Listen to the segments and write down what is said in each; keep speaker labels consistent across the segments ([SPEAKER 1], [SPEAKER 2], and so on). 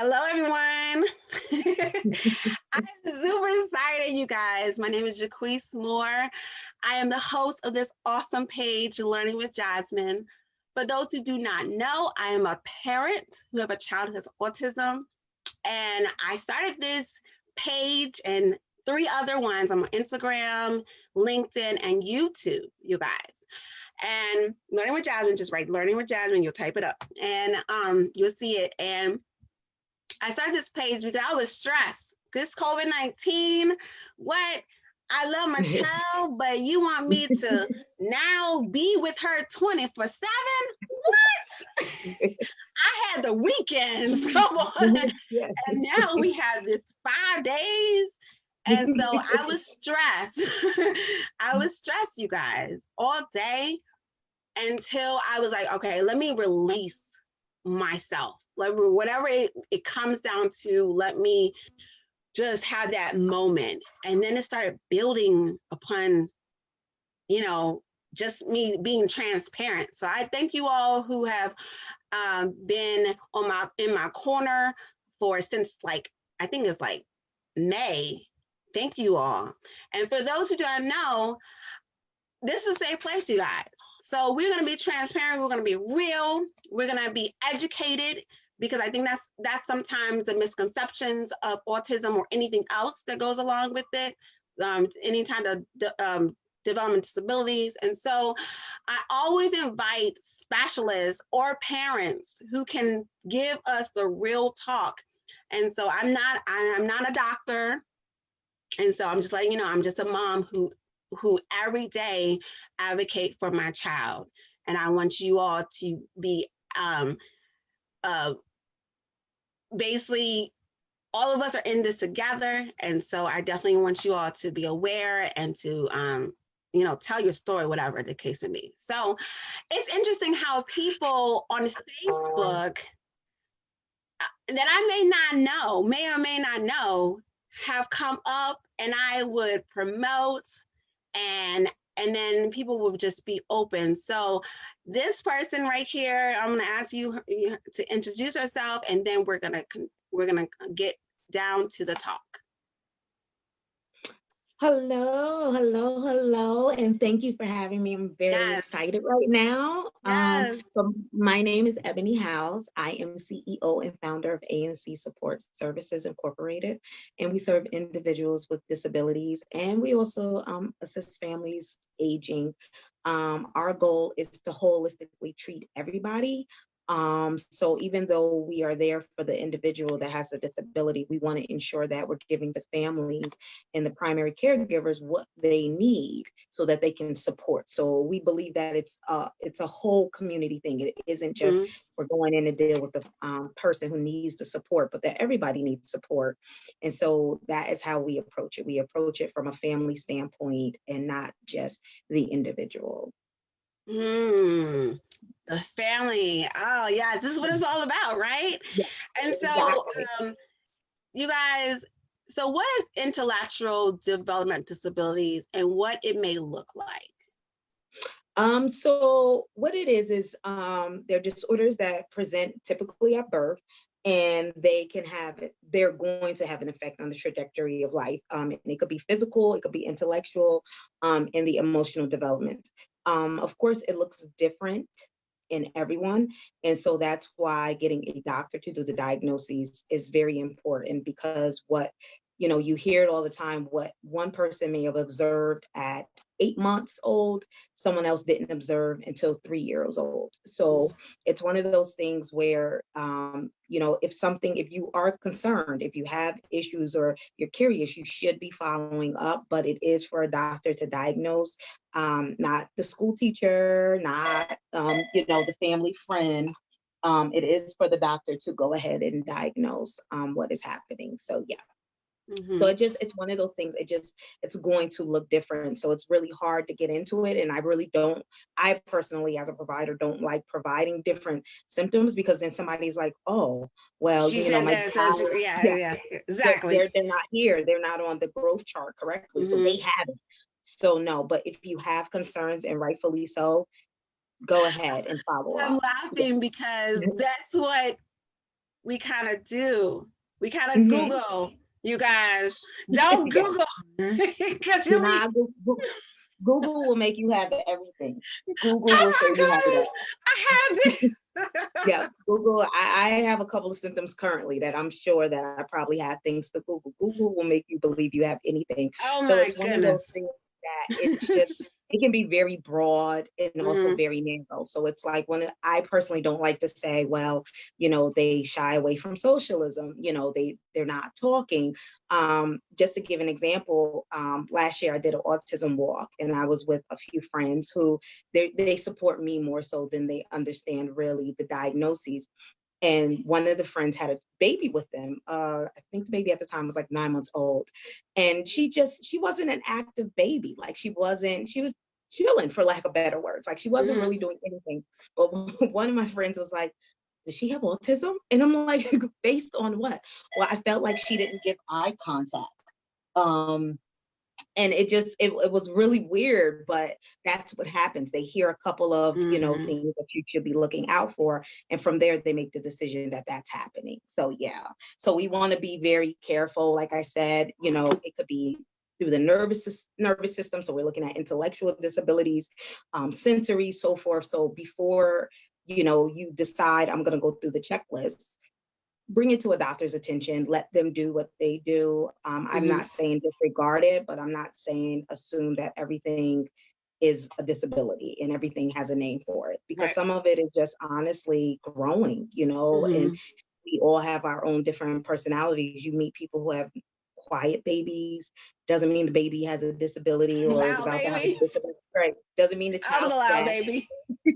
[SPEAKER 1] Hello, everyone. I'm super excited, you guys. My name is Jaquise Moore. I am the host of this awesome page, Learning with Jasmine. For those who do not know, I am a parent who have a child who has autism, and I started this page and three other ones. I'm on Instagram, LinkedIn, and YouTube, you guys. And Learning with Jasmine, just write Learning with Jasmine, you'll type it up, and you'll see it. And I started this page because I was stressed. This COVID-19, what? I love my child, but you want me to now be with her 24/7? What? I had the weekends, come on.
[SPEAKER 2] Yes.
[SPEAKER 1] And now we have this 5 days. And so I was stressed. I was stressed, you guys, all day until I was like, okay, let me release myself. Like whatever it comes down to, let me just have that moment. And then it started building upon, you know, just me being transparent. So I thank you all who have been in my corner for since like I think it's like May. Thank you all. And for those who don't know, this is a safe place, you guys. So we're going to be transparent. We're going to be real. We're going to be educated because I think that's sometimes the misconceptions of autism or anything else that goes along with it, any kind of development disabilities. And so I always invite specialists or parents who can give us the real talk. And so I'm not a doctor. And so I'm just letting you know, I'm just a mom who every day advocate for my child. And I want you all to be basically all of us are in this together. And so I definitely want you all to be aware and to tell your story, whatever the case may be. So it's interesting how people on Facebook that I may or may not know, have come up, and I would promote, and then people will just be open. So this person right here, I'm going to ask you to introduce yourself, and then we're going to get down to the talk.
[SPEAKER 2] Hello, and thank you for having me. I'm very excited right now.
[SPEAKER 1] Yes.
[SPEAKER 2] So my name is Ebony House. I am CEO and founder of ANC Support Services Incorporated, and we serve individuals with disabilities, and we also assist families aging. Our goal is to holistically treat everybody. So even though we are there for the individual that has a disability, we want to ensure that we're giving the families and the primary caregivers what they need so that they can support. So we believe that it's a whole community thing. It isn't just we're going in to deal with the person who needs the support, but that everybody needs support. And so that is how we approach it. We approach it from a family standpoint and not just the individual.
[SPEAKER 1] The family. Oh yeah, this is what it's all about, right?
[SPEAKER 2] Yeah,
[SPEAKER 1] and so you guys, so what is intellectual development disabilities and what it may look like?
[SPEAKER 2] So what it is they're disorders that present typically at birth, and they're going to have an effect on the trajectory of life. And it could be physical, it could be intellectual, and the emotional development. Of course, it looks different in everyone. And so that's why getting a doctor to do the diagnoses is very important, because you hear it all the time, what one person may have observed at 8 months old, someone else didn't observe until 3 years old. So it's one of those things where, if you are concerned, if you have issues or you're curious, you should be following up, but it is for a doctor to diagnose, not the school teacher, not, the family friend. It is for the doctor to go ahead and diagnose what is happening. So yeah. So it's one of those things, it's going to look different. So it's really hard to get into it. And I personally, as a provider, don't like providing different symptoms, because then somebody's like, oh, well,
[SPEAKER 1] yeah, exactly.
[SPEAKER 2] They're not here. They're not on the growth chart correctly. So they have it. So no, but if you have concerns, and rightfully so, go ahead and follow up.
[SPEAKER 1] I'm laughing because that's what We kind of do. We kind of
[SPEAKER 2] Mhm.
[SPEAKER 1] Google, you guys. Don't
[SPEAKER 2] Yeah.
[SPEAKER 1] Google because
[SPEAKER 2] Do
[SPEAKER 1] you'll be,
[SPEAKER 2] not Google will make you have everything. Google will say
[SPEAKER 1] oh
[SPEAKER 2] you have it
[SPEAKER 1] my
[SPEAKER 2] all.
[SPEAKER 1] gosh, I have this.
[SPEAKER 2] Yeah, Google. I have a couple of symptoms currently that I'm sure that I probably have things to Google. Google will make you believe you have anything.
[SPEAKER 1] Oh
[SPEAKER 2] So
[SPEAKER 1] my
[SPEAKER 2] it's one of those
[SPEAKER 1] goodness.
[SPEAKER 2] things that it's just, it can be very broad and also
[SPEAKER 1] Mhm.
[SPEAKER 2] very narrow. So it's like when I personally don't like to say, well, they shy away from socialism. They're not talking. Just to give an example, last year I did an autism walk and I was with a few friends who they support me more so than they understand really the diagnoses. And one of the friends had a baby with them. I think the baby at the time was like 9 months old. And she wasn't an active baby. Like she was chilling, for lack of better words. Like she wasn't
[SPEAKER 1] Mhm.
[SPEAKER 2] really doing anything. But one of my friends was like, does she have autism? And I'm like, based on what? Well, I felt like she didn't give eye contact. Um, and it was really weird, but that's what happens. They hear a couple of
[SPEAKER 1] Mhm.
[SPEAKER 2] things that you should be looking out for, and from there they make the decision that that's happening. So yeah, so we want to be very careful. Like I said, it could be through the nervous system, so we're looking at intellectual disabilities, sensory, so forth. So before you decide I'm going to go through the checklist, bring it to a doctor's attention, let them do what they do. I'm
[SPEAKER 1] Mhm.
[SPEAKER 2] not saying disregard it, but I'm not saying assume that everything is a disability and everything has a name for it, because
[SPEAKER 1] Right.
[SPEAKER 2] some of it is just honestly growing, and
[SPEAKER 1] Mhm.
[SPEAKER 2] we all have our own different personalities. You meet people who have quiet babies, doesn't mean the baby has a disability or is
[SPEAKER 1] Loud
[SPEAKER 2] about to have a
[SPEAKER 1] baby.
[SPEAKER 2] disability. Right. Doesn't mean the
[SPEAKER 1] I was a
[SPEAKER 2] child's
[SPEAKER 1] loud
[SPEAKER 2] sad.
[SPEAKER 1] baby.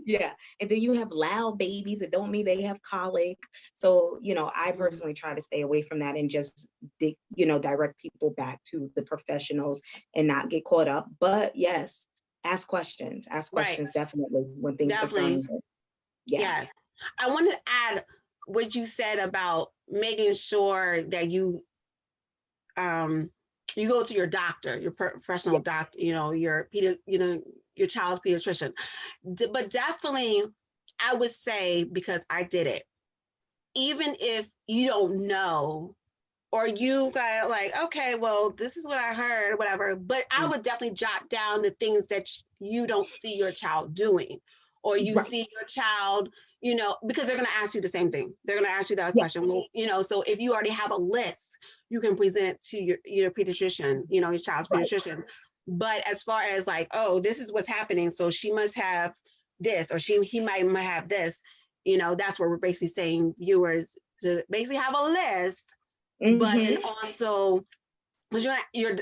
[SPEAKER 2] Yeah. And then you have loud babies. It don't mean they have colic. So, I
[SPEAKER 1] Mhm.
[SPEAKER 2] personally try to stay away from that and just direct people back to the professionals and not get caught up. But yes, ask questions. Ask
[SPEAKER 1] Right.
[SPEAKER 2] questions definitely when things
[SPEAKER 1] Definitely.
[SPEAKER 2] concerning it. Yeah.
[SPEAKER 1] Yes. I want to add what you said about making sure that um you go to your doctor, your professional
[SPEAKER 2] Yeah.
[SPEAKER 1] doctor, your child's pediatrician. But definitely I would say, because I did it, even if you don't know, or you got like, okay, well, this is what I heard, whatever. But I
[SPEAKER 2] Mm.
[SPEAKER 1] would definitely jot down the things that you don't see your child doing, or you
[SPEAKER 2] Right.
[SPEAKER 1] see your child, because they're going to ask you the same thing. They're going to ask you that
[SPEAKER 2] Yeah.
[SPEAKER 1] question. Well, so if you already have a list, you can present it to your pediatrician, your child's
[SPEAKER 2] Right.
[SPEAKER 1] pediatrician. But as far as like, oh, this is what's happening, so she must have this, or he might have this, that's where we're basically saying viewers to basically have a list, but then
[SPEAKER 2] Mm-hmm.
[SPEAKER 1] also, because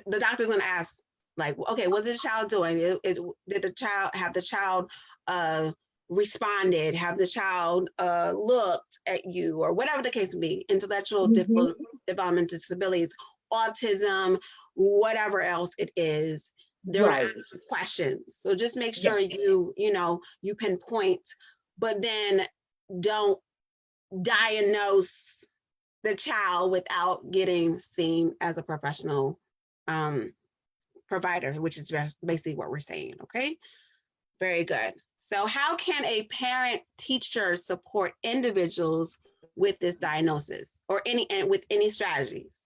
[SPEAKER 1] the doctor's going to ask, like, okay, what is the child doing? Did the child uh, responded? Have the child looked at you, or whatever the case may be? Intellectual
[SPEAKER 2] Mm-hmm.
[SPEAKER 1] development disabilities, autism, whatever else it is. They're going to
[SPEAKER 2] Right.
[SPEAKER 1] ask questions. So just make
[SPEAKER 2] Yeah.
[SPEAKER 1] sure you pinpoint, but then don't diagnose the child without getting seen as a professional um, provider, which is basically what we're saying. Okay, very good. So, how can a parent teacher support individuals with this diagnosis, or with any strategies?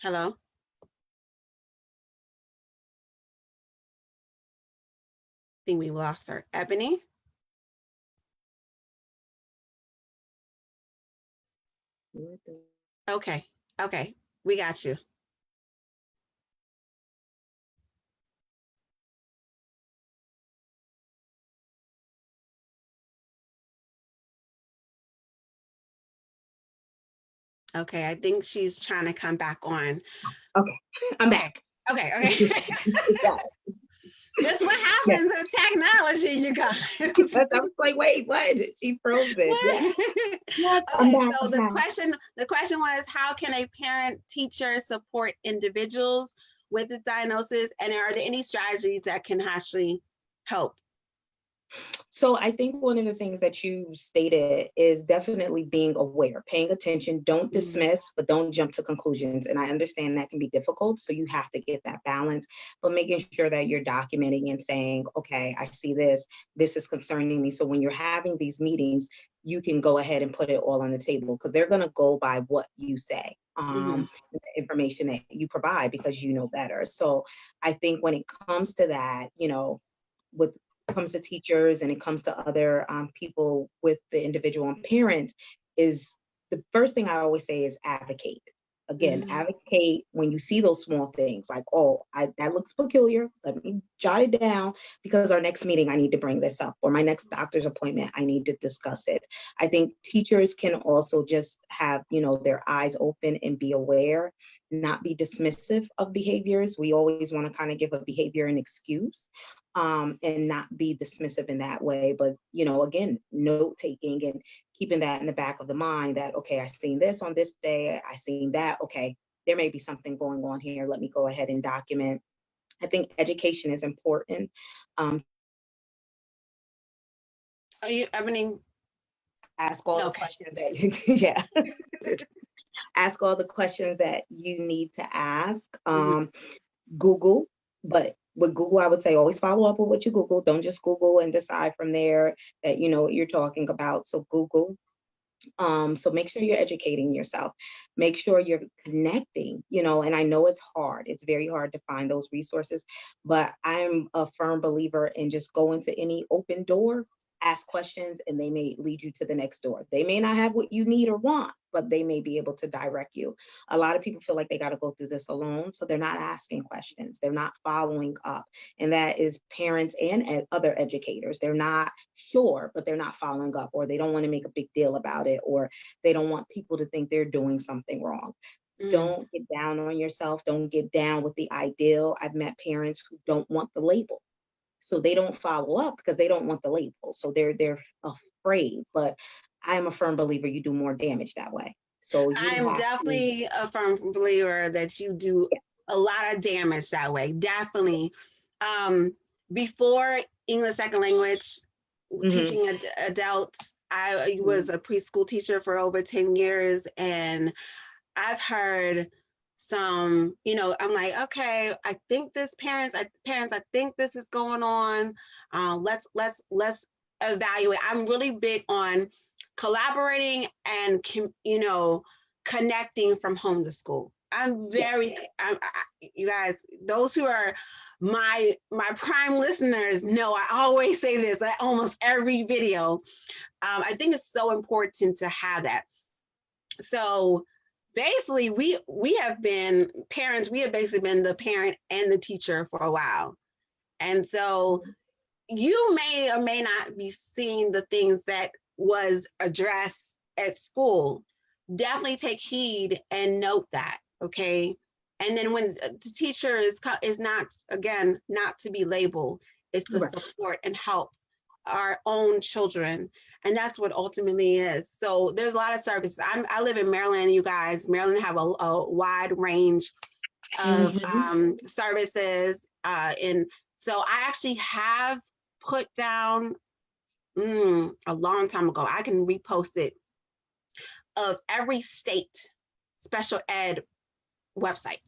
[SPEAKER 1] Hello, I think we lost her. Ebony. Okay, okay, we got you. Okay, I think she's trying to come back on.
[SPEAKER 2] Okay. I'm
[SPEAKER 1] Okay,
[SPEAKER 2] back.
[SPEAKER 1] okay, okay.
[SPEAKER 2] Yeah.
[SPEAKER 1] This is what
[SPEAKER 2] Yeah.
[SPEAKER 1] happens with technology, you guys.
[SPEAKER 2] I was like, wait, what? She frozen. Yeah. Yes, I'm
[SPEAKER 1] Okay,
[SPEAKER 2] back.
[SPEAKER 1] so
[SPEAKER 2] I'm back.
[SPEAKER 1] the question was, how can a parent teacher support individuals with this diagnosis, and are there any strategies that can actually help?
[SPEAKER 2] So I think one of the things that you stated is definitely being aware, paying attention, don't dismiss, but don't jump to conclusions. And I understand that can be difficult. So you have to get that balance, but making sure that you're documenting and saying, okay, I see this, this is concerning me. So when you're having these meetings, you can go ahead and put it all on the table because they're going to go by what you say, the information that you provide because you know better. So I think when it comes to that, with comes to teachers and it comes to other people with the individual and parents, is the first thing I always say is advocate. Again, advocate when you see those small things like, oh, that looks peculiar. Let me jot it down because our next meeting, I need to bring this up, or my next doctor's appointment, I need to discuss it. I think teachers can also just have, their eyes open and be aware, not be dismissive of behaviors. We always want to kind of give a behavior an excuse. And not be dismissive in that way. But, again, note taking and keeping that in the back of the mind that, okay, I seen this on this day, I seen that, okay, there may be something going on here. Let me go ahead and document. I think education is important.
[SPEAKER 1] Are you, Ebony?
[SPEAKER 2] Ask all the questions that, yeah. Ask all the questions that you need to ask. Google, but with Google, I would say always follow up with what you Google. Don't just Google and decide from there that you know what you're talking about. So Google. So make sure you're educating yourself. Make sure you're connecting, and I know it's hard. It's very hard to find those resources, but I'm a firm believer in just going to any open door, ask questions, and they may lead you to the next door. They may not have what you need or want, but they may be able to direct you. A lot of people feel like they got to go through this alone, so they're not asking questions. They're not following up. And that is parents and other educators. They're not sure, but they're not following up, or they don't want to make a big deal about it, or they don't want people to think they're doing something wrong. Don't get down on yourself. Don't get down with the ideal. I've met parents who don't want the label. So they don't follow up because they don't want the label. So they're afraid. But I am a firm believer you do more damage that way. So you
[SPEAKER 1] I'm definitely a firm believer that you do a lot of damage that way. Definitely. Before English second language, teaching adults, I was a preschool teacher for over 10 years, and I've heard some, I'm like, okay, I think this parents, I think this is going on. Let's evaluate. I'm really big on collaborating and, connecting from home to school. I'm very, you guys, those who are my prime listeners know I always say this at almost every video. I think it's so important to have that. So basically, we have been parents. We have basically been the parent and the teacher for a while, and so you may or may not be seeing the things that was addressed at school. Definitely take heed and note that, okay? And then when the teacher is not, again, not to be labeled, it's to support and help our own children. And that's what ultimately is. So there's a lot of services. I live in Maryland, you guys. Maryland have a wide range of services. And so I actually have put down a long time ago, I can repost it, of every state special ed website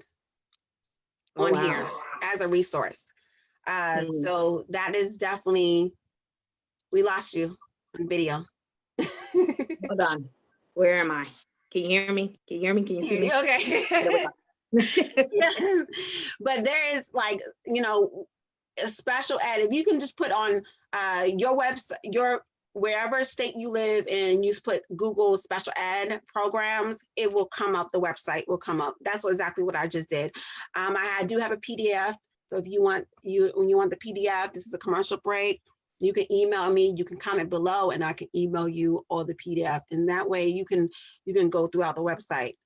[SPEAKER 1] on here as a resource. So that is definitely, we lost you on video.
[SPEAKER 2] Hold on. Where am I? Can you hear me? Can you hear me? Can you see me?
[SPEAKER 1] Okay. Yes. But there is a special ed. If you can just put on your website, wherever state you live in, you put Google special ed programs, it will come up, the website will come up. That's exactly what I just did. I do have a PDF. So if when you want the PDF, this is a commercial break, you can email me, you can comment below, and I can email you all the PDF. And that way you can go throughout the website,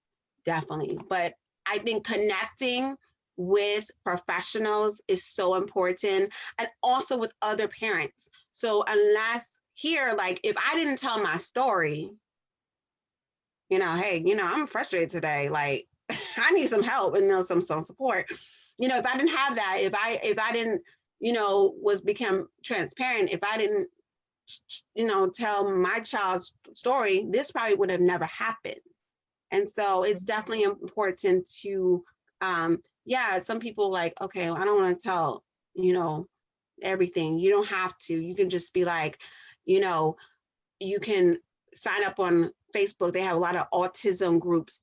[SPEAKER 1] definitely. But I think connecting with professionals is so important, and also with other parents. So unless here, like if I didn't tell my story, hey, I'm frustrated today, like I need some help and some support. If I didn't have that, if I didn't was become transparent, if I didn't, tell my child's story, this probably would have never happened. And so it's definitely important to, some people like, okay, I don't want to tell, everything. You don't have to. You can just be like, you can sign up on Facebook. They have a lot of autism groups.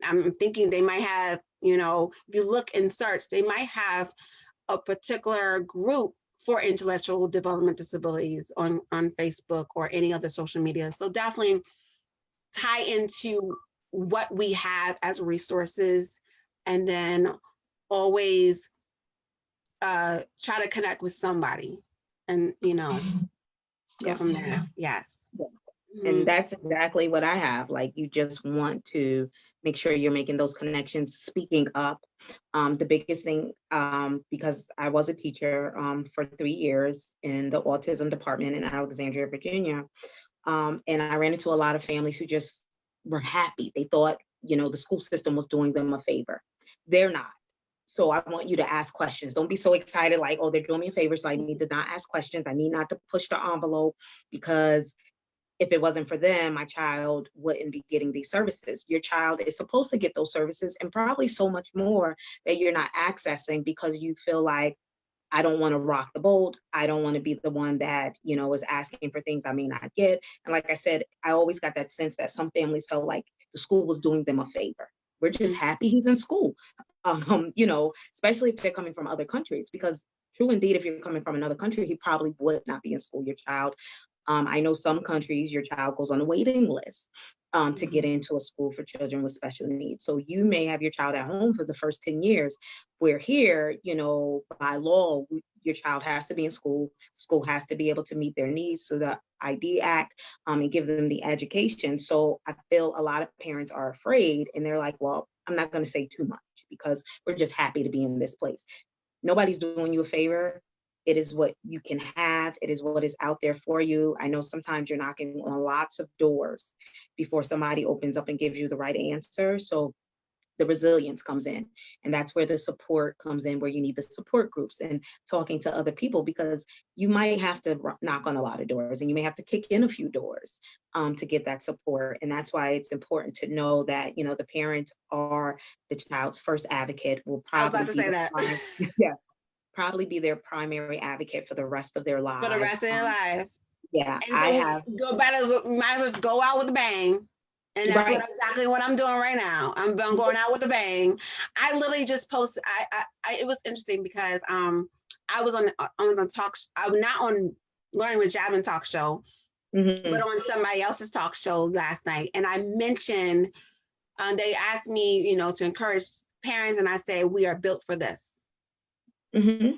[SPEAKER 1] I'm thinking they might have, if you look and search, they might have a particular group for intellectual development disabilities on Facebook or any other social media. So definitely tie into what we have as resources, and then always try to connect with somebody and, go from there. Yes.
[SPEAKER 2] And that's exactly what I have. Like, you just want to make sure you're making those connections, speaking up. The biggest thing, because I was a teacher for 3 years in the autism department in Alexandria, Virginia. And I ran into a lot of families who just were happy. They thought, the school system was doing them a favor. They're not. So I want you to ask questions. Don't be so excited like, oh, they're doing me a favor, so I need to not ask questions. I need not to push the envelope, because if it wasn't for them, my child wouldn't be getting these services. Your child is supposed to get those services, and probably so much more that you're not accessing because you feel like, I don't want to rock the boat. I don't want to be the one that, is asking for things I may not get. And like I said, I always got that sense that some families felt like the school was doing them a favor. We're just happy he's in school, especially if they're coming from other countries, because true indeed, if you're coming from another country, he probably would not be in school. Your child, I know some countries, your child goes on a waiting list to get into a school for children with special needs. So you may have your child at home for the first 10 years, where here, by law, your child has to be in school. School has to be able to meet their needs. So the ID Act and give them the education. So I feel a lot of parents are afraid, and they're like, well, I'm not going to say too much because we're just happy to be in this place. Nobody's doing you a favor. It is what you can have. It is what is out there for you. I know sometimes you're knocking on lots of doors before somebody opens up and gives you the right answer. So the resilience comes in, and that's where the support comes in, where you need the support groups and talking to other people, because you might have to knock on a lot of doors, and you may have to kick in a few doors to get that support. And that's why it's important to know that, the parents are the child's first advocate. Will probably be that. Yeah. Probably be their primary advocate for the rest of their lives.
[SPEAKER 1] For the rest of their life.
[SPEAKER 2] Yeah,
[SPEAKER 1] and I have. Might as well go out with a bang. And that's exactly what I'm doing right now. I'm going out with a bang. I literally just posted. It was interesting because I was on talk. I was not on Learning with Jasmine talk show, but on somebody else's talk show last night, and I mentioned they asked me, to encourage parents, and I said we are built for this. And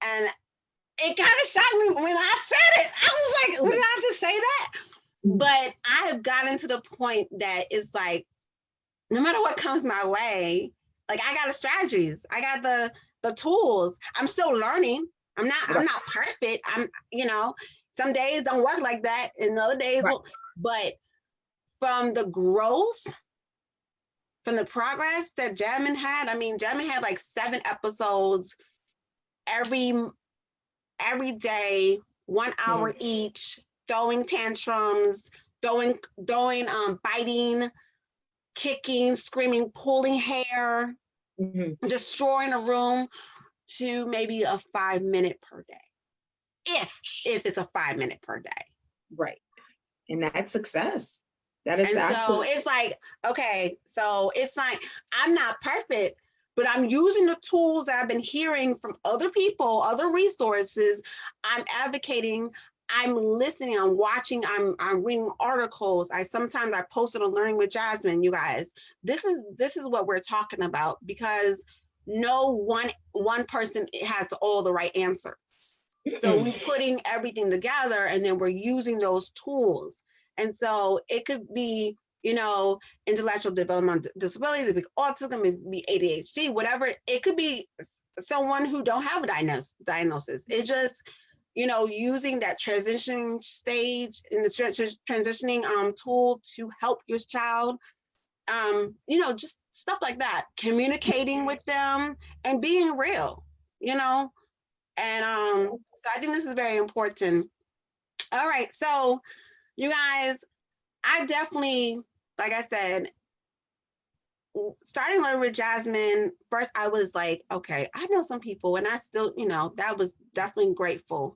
[SPEAKER 1] it kind of shocked me when I said it. I was like, did I just say that? But I have gotten to the point that it's like, no matter what comes my way, like I got the strategies, I got the tools. I'm still learning. I'm not perfect. Some days don't work like that, and other days will. But from the growth, from the progress that Jasmine had, Jasmine had like 7 episodes every day, 1 hour each, throwing tantrums, biting, kicking, screaming, pulling hair, destroying a room, to maybe a 5-minute per day. If it's a 5-minute per day.
[SPEAKER 2] Right. And that's success. That is
[SPEAKER 1] absolutely. So it's like, okay, so it's like, I'm not perfect, but I'm using the tools that I've been hearing from other people, other resources. I'm advocating, I'm listening, I'm watching, I'm reading articles. Sometimes I posted on Learning with Jasmine, you guys. This is what we're talking about, because no one person has all the right answers. So we're putting everything together, and then we're using those tools. And so it could be, intellectual development disabilities, it could be autism, it could be ADHD, whatever. It could be someone who don't have a diagnosis. It just, using that transitioning stage in the transitioning tool to help your child, just stuff like that, communicating with them and being real, And so I think this is very important. All right, so you guys, I definitely, like I said, starting learning with Jasmine, first I was like, okay, I know some people, and I still, that was definitely grateful.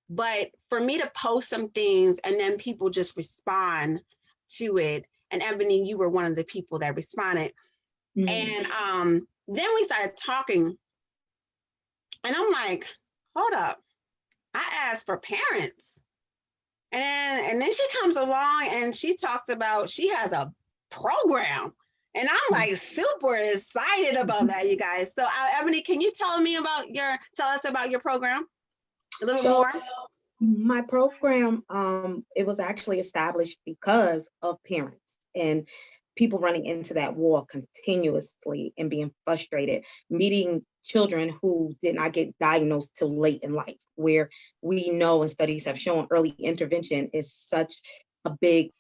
[SPEAKER 1] But for me to post some things and then people just respond to it, and Ebony, you were one of the people that responded. And then we started talking, and I'm like, hold up, I asked for parents. And then she comes along and she talks about she has a program. And I'm like super excited about that, you guys. So Ebony, can you tell us about your program a little more?
[SPEAKER 2] My program, it was actually established because of parents and people running into that wall continuously and being frustrated, meeting children who did not get diagnosed till late in life, where we know and studies have shown early intervention is such a big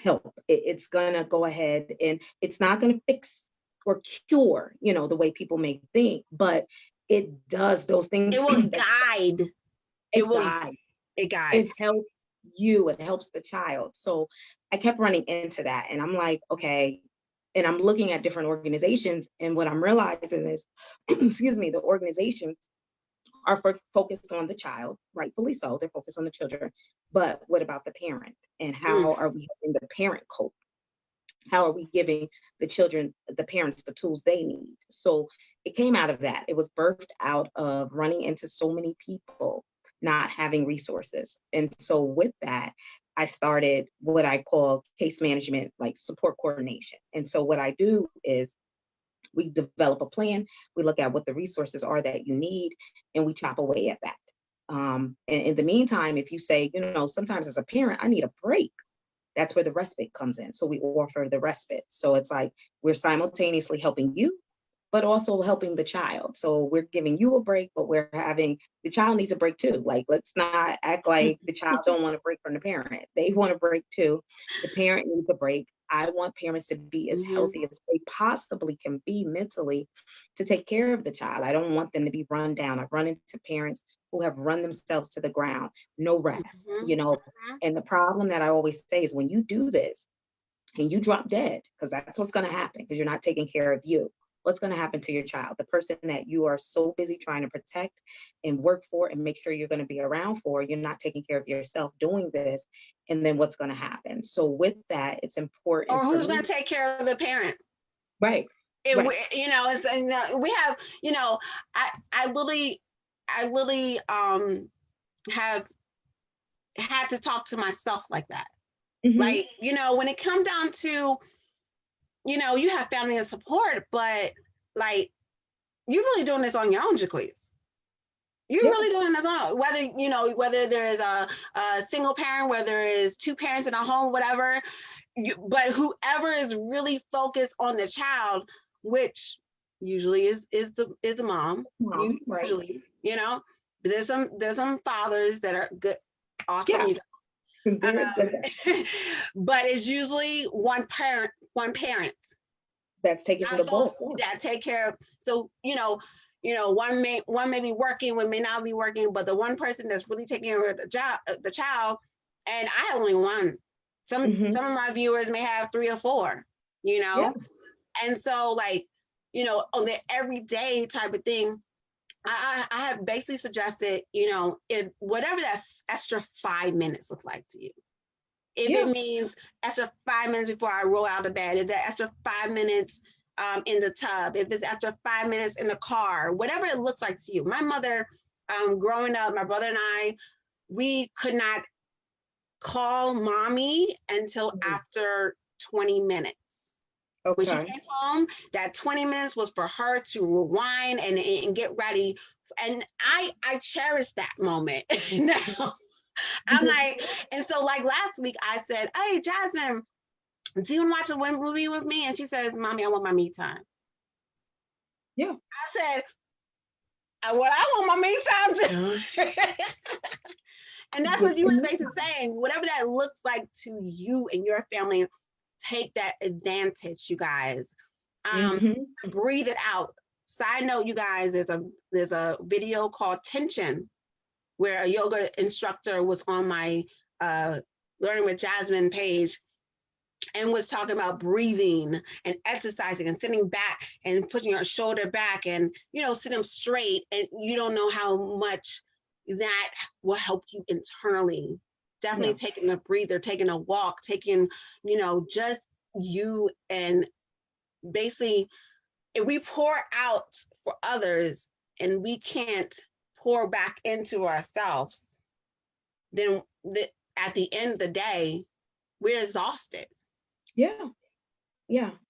[SPEAKER 2] help. It's gonna go ahead and it's not gonna fix or cure, the way people may think, but it does those things.
[SPEAKER 1] It will guide.
[SPEAKER 2] It guides. It helps you, it helps the child. So I kept running into that, and I'm like, okay, and I'm looking at different organizations, and what I'm realizing is, excuse me, the organizations are focused on the child, rightfully so, they're focused on the children, but what about the parent? And how are we helping the parent cope? How are we giving the children, the parents, the tools they need? So it came out of that. It was birthed out of running into so many people not having resources. And so with that, I started what I call case management, like support coordination. And so what I do is we develop a plan, we look at what the resources are that you need, and we chop away at that. And in the meantime, if you say, sometimes as a parent, I need a break, that's where the respite comes in. So we offer the respite. So it's like we're simultaneously helping you, but also helping the child. So we're giving you a break, but we're having the child needs a break too. Like, let's not act like the child don't want a break from the parent. They want a break too. The parent needs a break. I want parents to be as healthy as they possibly can be mentally to take care of the child. I don't want them to be run down. I've run into parents who have run themselves to the ground, no rest, And the problem that I always say is when you do this and you drop dead, because that's what's going to happen because you're not taking care of you. What's going to happen to your child, the person that you are so busy trying to protect and work for and make sure you're going to be around for, you're not taking care of yourself doing this. And then what's going to happen? So with that, it's important.
[SPEAKER 1] Or who's going to take care of the parent?
[SPEAKER 2] Right.
[SPEAKER 1] We have, I literally have had to talk to myself like that. Like, when it comes down to, you have family and support, but like, you're really doing this on your own, Jaquise. You're really doing this on, whether there's a single parent, whether it's two parents in a home, whatever, but whoever is really focused on the child, which usually is the mom, usually, there's some fathers that are good, awesome. But it's usually one parent
[SPEAKER 2] that's taking the bulk
[SPEAKER 1] that take care of. So one may be working, one may not be working, but the one person that's really taking care of the child, and I have only one. Some of my viewers may have 3 or 4, and so like, on the everyday type of thing, I have basically suggested, if whatever that extra 5 minutes look like to you, if it means extra 5 minutes before I roll out of bed, if that extra 5 minutes in the tub, if it's extra 5 minutes in the car, whatever it looks like to you. My mother, growing up, my brother and I, we could not call mommy until after 20 minutes. Okay. When she came home, that 20 minutes was for her to rewind and get ready. And I cherish that moment now. I'm like, and so like last week I said, hey, Jasmine, do you want to watch a movie with me? And she says, Mommy, I want my me time. Yeah. I said, what I want my me time too. And that's what you were basically saying. Whatever that looks like to you and your family, take that advantage, you guys. Breathe it out. Side note, you guys, there's a video called Tension, where a yoga instructor was on my Learning with Jasmine page and was talking about breathing and exercising and sitting back and putting your shoulder back and, sitting straight. And you don't know how much that will help you internally. Definitely taking a breather, taking a walk, taking, just you. And basically, if we pour out for others and we can't pour back into ourselves, then at the end of the day, we're exhausted.
[SPEAKER 2] Yeah.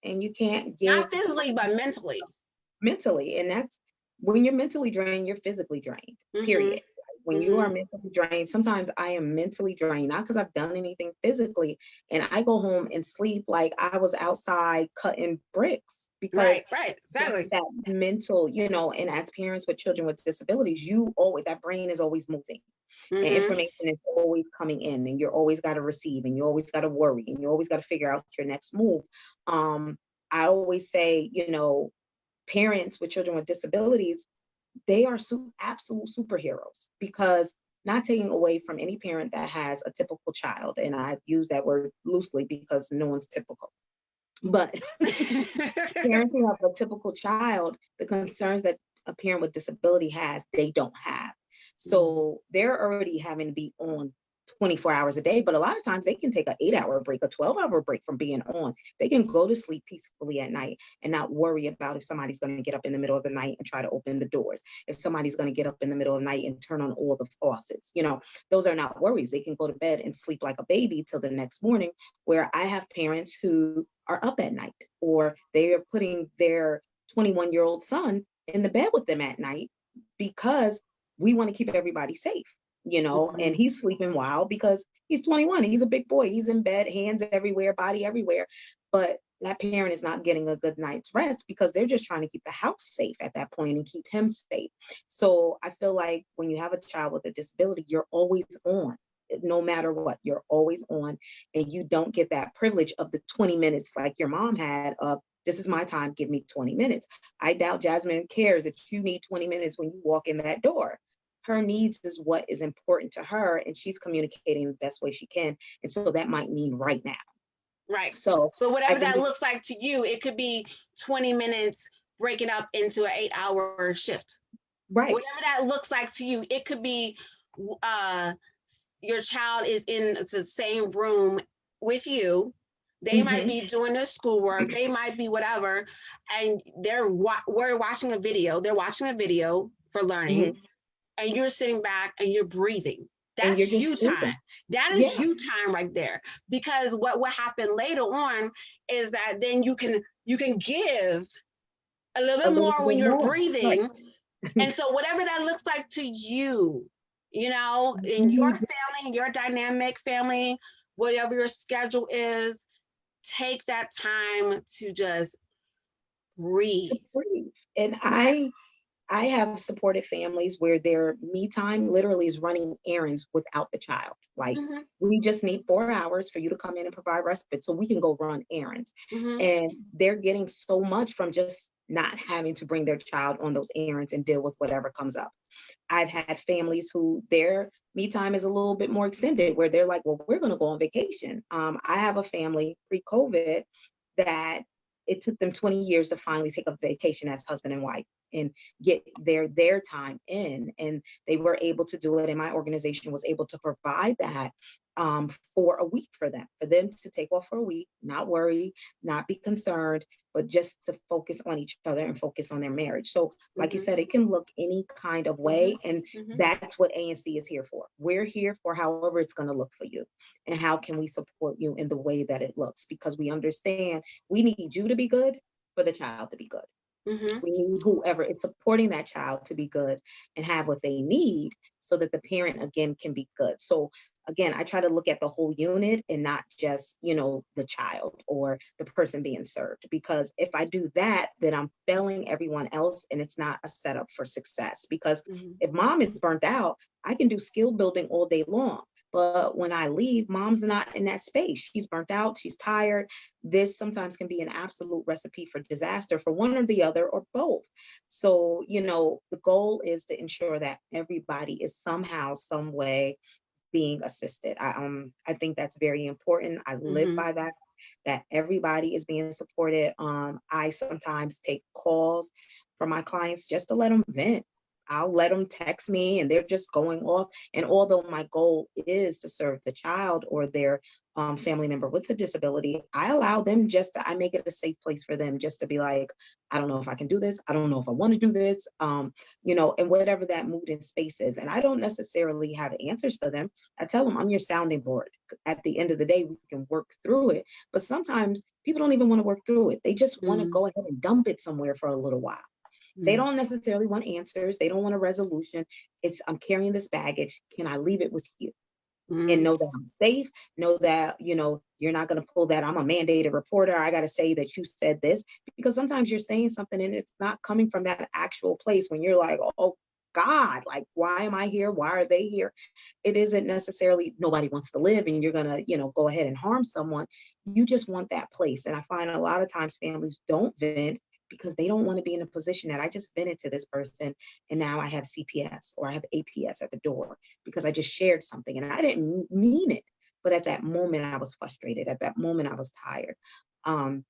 [SPEAKER 2] And you can't give,
[SPEAKER 1] not physically, but mentally.
[SPEAKER 2] And that's when you're mentally drained, you're physically drained, period. When you are mentally drained, sometimes I am mentally drained, not because I've done anything physically, and I go home and sleep like I was outside cutting bricks, because
[SPEAKER 1] right, exactly.
[SPEAKER 2] That mental, and as parents with children with disabilities, that brain is always moving. And information is always coming in, and you're always got to receive, and you always got to worry, and you always got to figure out your next move. I always say, parents with children with disabilities, they are absolute superheroes, because not taking away from any parent that has a typical child, and I use that word loosely because no one's typical, but parents who have a typical child, the concerns that a parent with disability has, they don't have. So they're already having to be on 24 hours a day, but a lot of times they can take an 8-hour break, a 12-hour break from being on. They can go to sleep peacefully at night and not worry about if somebody's going to get up in the middle of the night and try to open the doors, if somebody's going to get up in the middle of the night and turn on all the faucets. Those are not worries. They can go to bed and sleep like a baby till the next morning, where I have parents who are up at night, or they are putting their 21-year-old son in the bed with them at night, because we want to keep everybody safe. And he's sleeping wild because he's 21. He's a big boy. He's in bed, hands everywhere, body everywhere. But that parent is not getting a good night's rest because they're just trying to keep the house safe at that point and keep him safe. So I feel like when you have a child with a disability, you're always on. No matter what, you're always on, and you don't get that privilege of the 20 minutes like your mom had of, this is my time, give me 20 minutes. I doubt Jasmine cares if you need 20 minutes when you walk in that door. Her needs is what is important to her, and she's communicating the best way she can. And so that might mean right now.
[SPEAKER 1] Right.
[SPEAKER 2] So,
[SPEAKER 1] but whatever that looks like to you, it could be 20 minutes breaking up into an 8-hour shift.
[SPEAKER 2] Right.
[SPEAKER 1] Whatever that looks like to you, it could be your child is in the same room with you. They might be doing their schoolwork. They might be whatever. And we're watching a video. They're watching a video for learning. And you're sitting back and you're breathing. That's you time. That is you time right there. Because what will happen later on is that then you can give a little bit more when you're breathing. Right. And so whatever that looks like to you, in your family, your dynamic family, whatever your schedule is, take that time to just breathe.
[SPEAKER 2] And I have supported families where their me time literally is running errands without the child. Like, we just need 4 hours for you to come in and provide respite so we can go run errands. And they're getting so much from just not having to bring their child on those errands and deal with whatever comes up. I've had families who their me time is a little bit more extended, where they're like, well, we're going to go on vacation. I have a family pre-COVID that it took them 20 years to finally take a vacation as husband and wife and get their time in, and they were able to do it. And my organization was able to provide that for a week for them to take off for a week, not worry, not be concerned, but just to focus on each other and focus on their marriage. So like you said, it can look any kind of way. And that's what ANC is here for. We're here for however it's going to look for you. And how can we support you in the way that it looks? Because we understand we need you to be good for the child to be good. We need whoever is supporting that child to be good and have what they need so that the parent, again, can be good. So again, I try to look at the whole unit and not just, the child or the person being served, because if I do that, then I'm failing everyone else and it's not a setup for success. Because if mom is burnt out, I can do skill building all day long. But when I leave, mom's not in that space. She's burnt out, she's tired. This sometimes can be an absolute recipe for disaster for one or the other or both. So, the goal is to ensure that everybody is somehow, some way being assisted. I think that's very important. I live
[SPEAKER 1] Mm-hmm.
[SPEAKER 2] by that everybody is being supported. I sometimes take calls from my clients just to let them vent. I'll let them text me and they're just going off. And although my goal is to serve the child or their family member with a disability, I allow them I make it a safe place for them just to be like, I don't know if I can do this. I don't know if I want to do this, and whatever that mood and space is. And I don't necessarily have answers for them. I tell them I'm your sounding board. At the end of the day, we can work through it. But sometimes people don't even want to work through it. They just want to
[SPEAKER 1] Mm-hmm.
[SPEAKER 2] go ahead and dump it somewhere for a little while. They don't necessarily want answers. They don't want a resolution. It's, I'm carrying this baggage. Can I leave it with you? And
[SPEAKER 1] Mm-hmm.
[SPEAKER 2] know that I'm safe, know that, you're not going to pull that I'm a mandated reporter. I got to say that you said this, because sometimes you're saying something and it's not coming from that actual place when you're like, oh God, like, why am I here? Why are they here? It isn't necessarily nobody wants to live and you're going to, go ahead and harm someone. You just want that place. And I find a lot of times families don't vent because they don't want to be in a position that I just vented to this person and now I have CPS or I have APS at the door because I just shared something and I didn't mean it. But at that moment, I was frustrated. At that moment, I was tired. Um,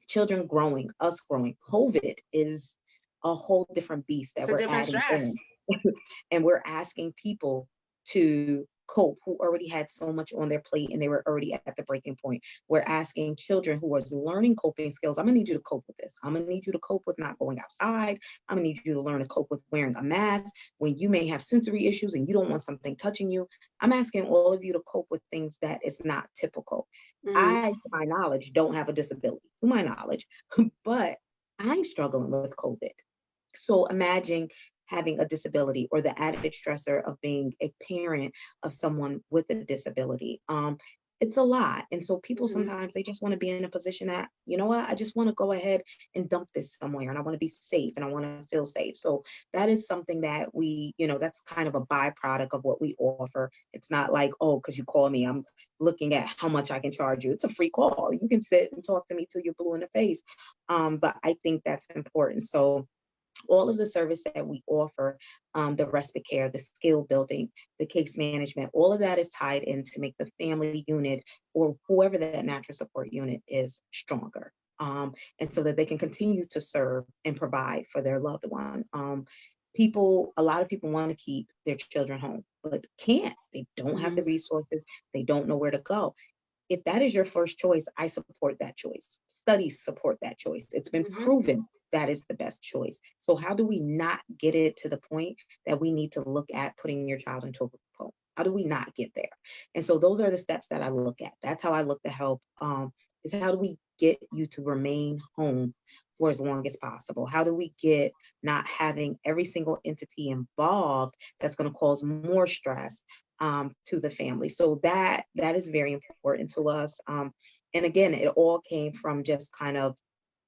[SPEAKER 2] Children growing, us growing, COVID is a whole different beast that
[SPEAKER 1] It's a
[SPEAKER 2] we're
[SPEAKER 1] different
[SPEAKER 2] adding
[SPEAKER 1] stress.
[SPEAKER 2] in. And we're asking people to cope who already had so much on their plate and they were already at the breaking point. We're asking children who was learning coping skills, I'm gonna need you to cope with this. I'm gonna need you to cope with not going outside. I'm gonna need you to learn to cope with wearing a mask when you may have sensory issues and you don't want something touching you. I'm asking all of you to cope with things that is not typical.
[SPEAKER 1] Mm-hmm.
[SPEAKER 2] I, to my knowledge, don't have a disability, to my knowledge, but I'm struggling with COVID. So imagine having a disability or the added stressor of being a parent of someone with a disability. It's a lot. And so people
[SPEAKER 1] Mm-hmm.
[SPEAKER 2] sometimes they just want to be in a position that, you know what, I just want to go ahead and dump this somewhere and I want to be safe and I want to feel safe. So that is something that that's kind of a byproduct of what we offer. It's not like, oh, because you call me, I'm looking at how much I can charge you. It's a free call. You can sit and talk to me till you're blue in the face. But I think that's important. So all of the service that we offer, the respite care, the skill building, the case management, all of that is tied in to make the family unit or whoever that natural support unit is stronger. And so that they can continue to serve and provide for their loved one. A lot of people want to keep their children home, but can't. They don't have
[SPEAKER 1] Mm-hmm.
[SPEAKER 2] the resources. They don't know where to go. If that is your first choice, I support that choice. Studies support that choice. It's been
[SPEAKER 1] Mm-hmm.
[SPEAKER 2] proven that is the best choice. So how do we not get it to the point that we need to look at putting your child into a group home? How do we not get there? And so those are the steps that I look at. That's how I look to help. Is how do we get you to remain home for as long as possible? How do we get not having every single entity involved that's going to cause more stress to the family? So that is very important to us. And again, it all came from just kind of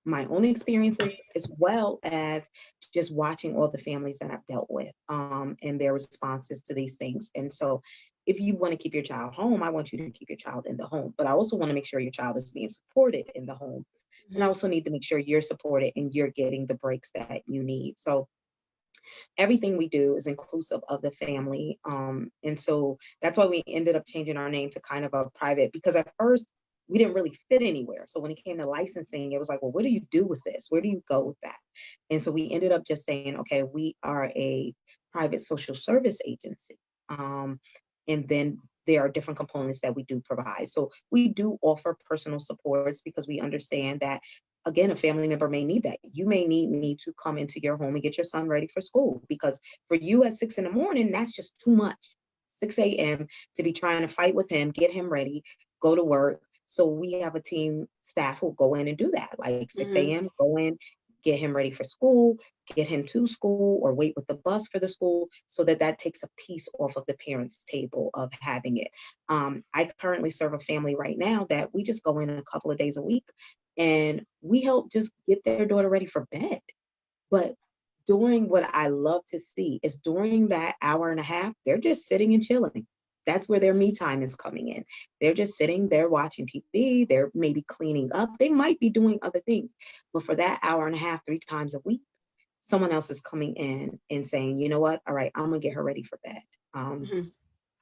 [SPEAKER 2] my own experiences as well as just watching all the families that I've dealt with and their responses to these things. And so if you want to keep your child home, I want you to keep your child in the home, but I also want to make sure your child is being supported in the home. And I
[SPEAKER 1] Mm-hmm.
[SPEAKER 2] also need to make sure you're supported and you're getting the breaks that you need. So everything we do is inclusive of the family. And so that's why we ended up changing our name to kind of a private, because at first we didn't really fit anywhere. So when it came to licensing, it was like, well, what do you do with this? Where do you go with that? And so we ended up just saying, okay, we are a private social service agency. And then there are different components that we do provide. So we do offer personal supports because we understand that again, a family member may need that. You may need me to come into your home and get your son ready for school because for you at 6 a.m, that's just too much. 6 a.m. to be trying to fight with him, get him ready, go to work. So we have a team staff who go in and do that. Like 6
[SPEAKER 1] Mm-hmm.
[SPEAKER 2] a.m., go in, get him ready for school, get him to school or wait with the bus for the school so that that takes a piece off of the parents' table of having it. I currently serve a family right now that we just go in a couple of days a week and we help just get their daughter ready for bed. But during what I love to see is during that hour and a half, they're just sitting and chilling. That's where their me time is coming in. They're just sitting there watching TV. They're maybe cleaning up. They might be doing other things. But for that hour and a half, 3 times a week, someone else is coming in and saying, you know what? All right, I'm going to get her ready for bed.
[SPEAKER 1] Mhm.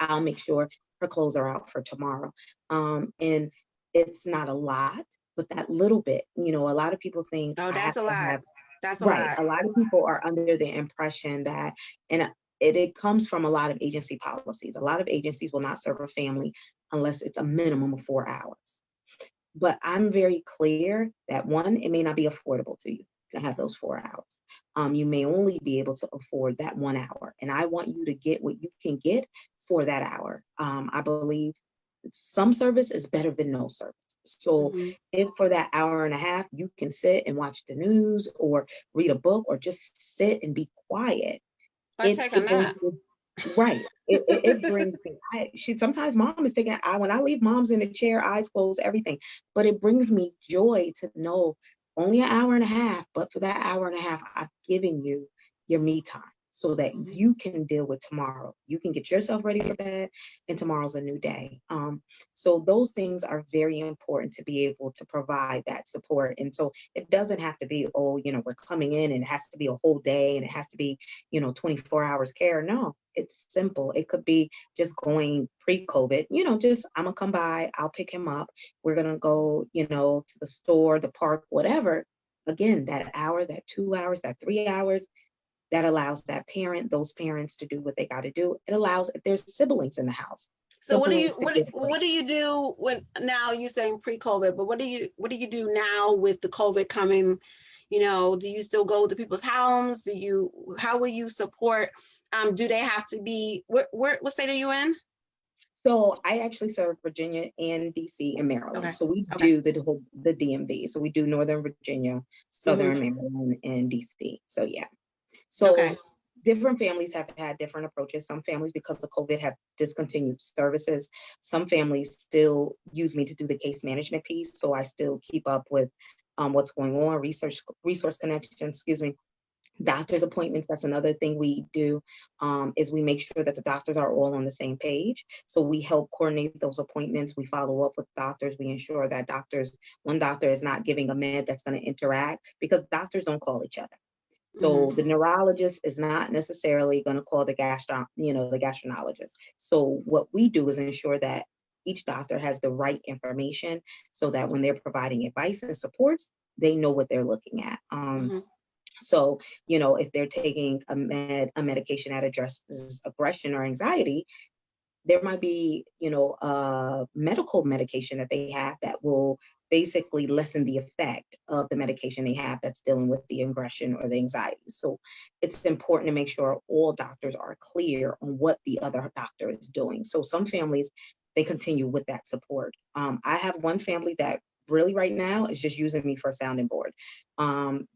[SPEAKER 2] I'll make sure her clothes are out for tomorrow. And it's not a lot, but that little bit, a lot of people think
[SPEAKER 1] Oh,
[SPEAKER 2] I have
[SPEAKER 1] that's a
[SPEAKER 2] to
[SPEAKER 1] lot.
[SPEAKER 2] have,
[SPEAKER 1] That's a
[SPEAKER 2] right.
[SPEAKER 1] lot.
[SPEAKER 2] A lot of people are under the impression that, and it comes from a lot of agency policies. A lot of agencies will not serve a family unless it's a minimum of 4 hours. But I'm very clear that one, it may not be affordable to you to have those 4 hours. You may only be able to afford that 1 hour. And I want you to get what you can get for that hour. I believe some service is better than no service. So
[SPEAKER 1] Mhm.
[SPEAKER 2] if for that hour and a half, you can sit and watch the news or read a book or just sit and be quiet,
[SPEAKER 1] Or
[SPEAKER 2] it,
[SPEAKER 1] take a
[SPEAKER 2] it brings
[SPEAKER 1] nap.
[SPEAKER 2] me, right. It brings me, sometimes mom is taking, when I leave, mom's in a chair, eyes closed, everything. But it brings me joy to know only an hour and a half, but for that hour and a half, I've given you your me time so that
[SPEAKER 1] Mhm.
[SPEAKER 2] you can deal with tomorrow. You can get yourself ready for bed, and tomorrow's a new day. So those things are very important to be able to provide that support. And so it doesn't have to be, oh, we're coming in and it has to be a whole day and it has to be 24 hours care. No, it's simple. It could be just going pre-COVID, just I'm gonna come by, I'll pick him up. We're gonna go, to the store, the park, whatever. Again, that hour, that 2 hours, that 3 hours, that allows those parents to do what they got to do. It allows, if there's siblings in the house,
[SPEAKER 1] So what do you
[SPEAKER 2] siblings to give
[SPEAKER 1] what do you do when now you're saying pre-COVID, but what do you do now with the COVID coming? Do you still go to people's homes? How will you support? Do they have to be what state are you in?
[SPEAKER 2] So I actually serve Virginia and DC and
[SPEAKER 1] Okay.
[SPEAKER 2] Maryland. So we
[SPEAKER 1] Okay.
[SPEAKER 2] do the DMV. So we do Northern Virginia,
[SPEAKER 1] Hmm.
[SPEAKER 2] Southern Maryland, and DC. So yeah.
[SPEAKER 1] Okay.
[SPEAKER 2] So different families have had different approaches. Some families, because of COVID, have discontinued services. Some families still use me to do the case management piece. So I still keep up with what's going on, resource connection, excuse me. Doctor's appointments, that's another thing we do, is we make sure that the doctors are all on the same page. So we help coordinate those appointments. We follow up with doctors. We ensure that one doctor is not giving a med that's going to interact, because doctors don't call each other. So
[SPEAKER 1] Hmm.
[SPEAKER 2] the neurologist is not necessarily going to call the the gastroenterologist. So what we do is ensure that each doctor has the right information so that when they're providing advice and supports, they know what they're looking at.
[SPEAKER 1] Hmm.
[SPEAKER 2] So, if they're taking a medication that addresses aggression or anxiety, there might be, a medical medication that they have that will basically lessen the effect of the medication they have that's dealing with the aggression or the anxiety. So it's important to make sure all doctors are clear on what the other doctor is doing. So some families, they continue with that support. I have one family that really right now is just using me for a sounding board.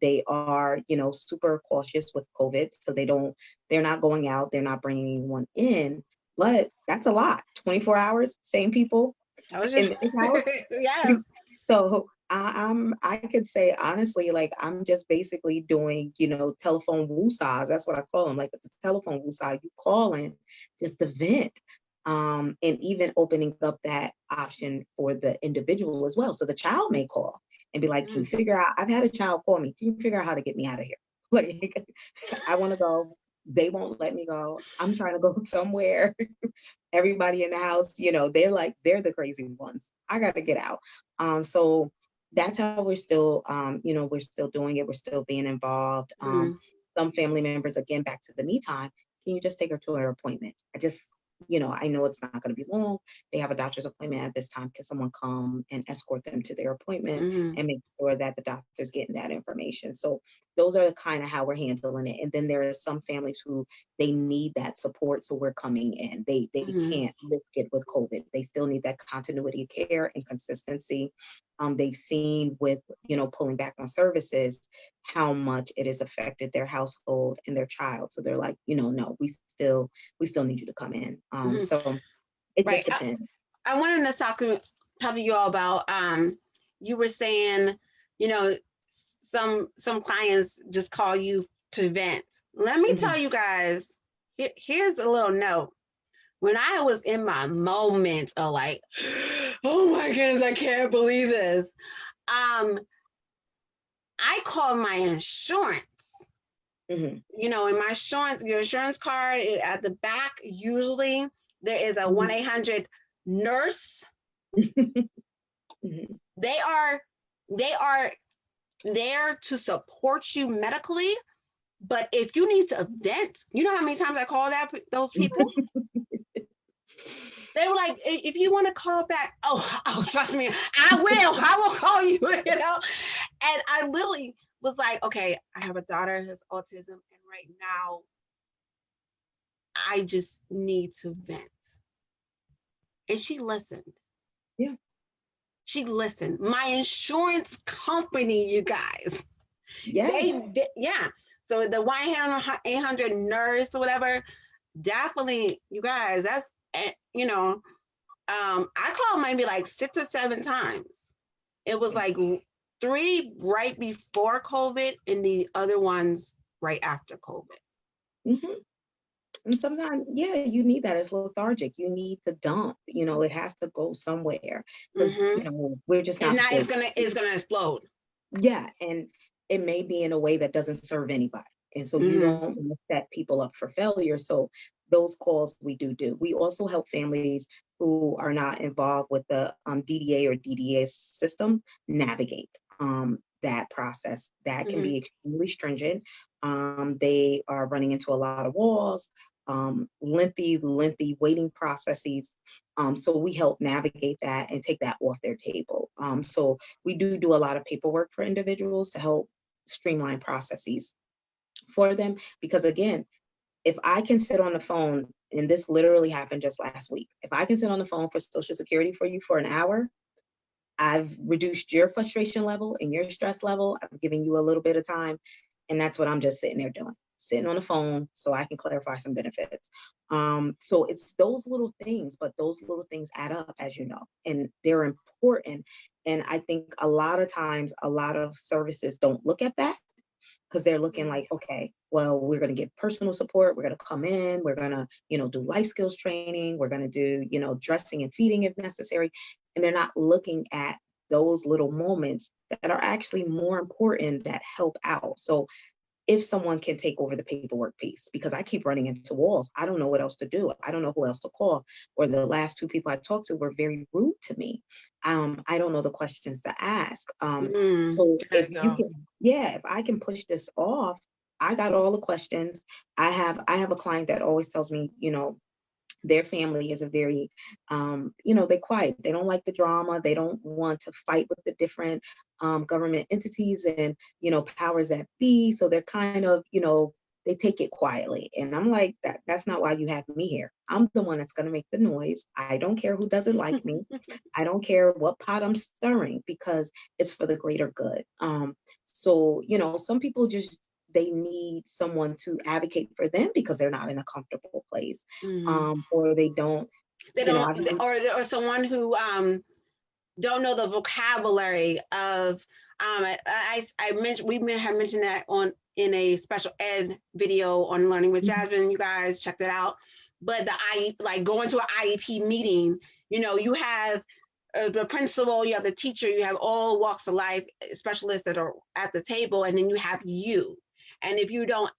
[SPEAKER 2] They are, super cautious with COVID. So they're not going out, they're not bringing anyone in, but that's a lot. 24 hours, same people
[SPEAKER 1] I was just
[SPEAKER 2] in this house.
[SPEAKER 1] yes.
[SPEAKER 2] So I could say honestly, like I'm just basically doing, telephone woosahs. That's what I call them. Like the telephone woosah, you call in just to vent. And even opening up that option for the individual as well. So the child may call and be like, can you
[SPEAKER 1] Mm.
[SPEAKER 2] figure out, I've had a child call me, can you figure out how to get me out of here? Like, I want to go. They won't let me go. I'm trying to go somewhere. Everybody in the house, they're the crazy ones. I got to get out. So that's how we're still, we're still doing it. We're still being involved.
[SPEAKER 1] Mm.
[SPEAKER 2] Some family members, again, back to the me time. Can you just take her to her appointment? I know it's not going to be long. They have a doctor's appointment at this time. Can someone come and escort them to their appointment
[SPEAKER 1] Mm.
[SPEAKER 2] and make sure that the doctor's getting that information? So those are kind of how we're handling it. And then there are some families who they need that support, so we're coming in. They
[SPEAKER 1] Mm.
[SPEAKER 2] can't risk it with COVID. They still need that continuity of care and consistency. They've seen with pulling back on services how much it has affected their household and their child. So they're like, no, we still need you to come in.
[SPEAKER 1] Mm.
[SPEAKER 2] So it
[SPEAKER 1] Right.
[SPEAKER 2] just depends.
[SPEAKER 1] I wanted to talk to you all about you were saying, you know, some clients just call you to vent. Let me tell
[SPEAKER 2] Mhm.
[SPEAKER 1] you guys, here's a little note. when I was in my moment of like, oh my goodness, I can't believe this. I called my insurance.
[SPEAKER 2] Mhm.
[SPEAKER 1] You know, in my insurance, your insurance card at the back, usually there is a 1-800 nurse.
[SPEAKER 2] Mhm.
[SPEAKER 1] They are there to support you medically. But if you need to vent, you know how many times I call those people? They were like, if you want to call back, oh, trust me, I will call you, you know? And I literally was like, okay, I have a daughter who has autism, and right now I just need to vent. And she listened.
[SPEAKER 2] Yeah.
[SPEAKER 1] She listened. My insurance company, you guys,
[SPEAKER 2] Yes.
[SPEAKER 1] yeah. So the 1-800 nurse or whatever, definitely, you guys, that's, you know, I called maybe like 6 or 7 times. It was like 3 right before COVID and the other ones right after COVID.
[SPEAKER 2] Mhm. And sometimes, yeah, you need that. It's lethargic. You need to dump. It has to go somewhere because
[SPEAKER 1] Mm-hmm.
[SPEAKER 2] we're just
[SPEAKER 1] If
[SPEAKER 2] not
[SPEAKER 1] not,
[SPEAKER 2] built.
[SPEAKER 1] it's gonna explode.
[SPEAKER 2] Yeah, and it may be in a way that doesn't serve anybody, and so you
[SPEAKER 1] Mm-hmm.
[SPEAKER 2] don't wanna set people up for failure. So those calls we do. We also help families who are not involved with the DDA or DDA system navigate that process. That can
[SPEAKER 1] Mm-hmm.
[SPEAKER 2] be extremely stringent. They are running into a lot of walls, lengthy waiting processes. So we help navigate that and take that off their table. So we do a lot of paperwork for individuals to help streamline processes for them. Because again, if I can sit on the phone, and this literally happened just last week, if I can sit on the phone for Social Security for you for an hour, I've reduced your frustration level and your stress level. I'm giving you a little bit of time. And that's what I'm just sitting there doing, sitting on the phone so I can clarify some benefits. So it's those little things, but those little things add up, as you know, and they're important. And I think a lot of times, a lot of services don't look at that because they're looking like, okay, well, we're going to give personal support. We're going to come in. We're going to, do life skills training. We're going to do, dressing and feeding if necessary. And they're not looking at those little moments that are actually more important that help out. So if someone can take over the paperwork piece, because I keep running into walls, I don't know what else to do. I don't know who else to call. Or the last 2 people I talked to were very rude to me. I don't know the questions to ask.
[SPEAKER 1] Mm-hmm.
[SPEAKER 2] So
[SPEAKER 1] There
[SPEAKER 2] if
[SPEAKER 1] you
[SPEAKER 2] you
[SPEAKER 1] go.
[SPEAKER 2] can, yeah, if I can push this off, I got all the questions. I have a client that always tells me, their family is a very they quiet, they don't like the drama, they don't want to fight with the different government entities and powers that be, so they're kind of they take it quietly, and I'm like, that's not why you have me here. I'm the one that's going to make the noise. I don't care who doesn't like me. I don't care what pot I'm stirring, because it's for the greater good. So some people just, they need someone to advocate for them because they're not in a comfortable place,
[SPEAKER 1] Mm-hmm.
[SPEAKER 2] or they don't,
[SPEAKER 1] They don't, or someone who don't know the vocabulary of I mentioned, we may have mentioned that in a special ed video on Learning with Jasmine. You guys check that out. But like going to an IEP meeting, you have the principal, you have the teacher, you have all walks of life specialists that are at the table, and then you have you. And if you're not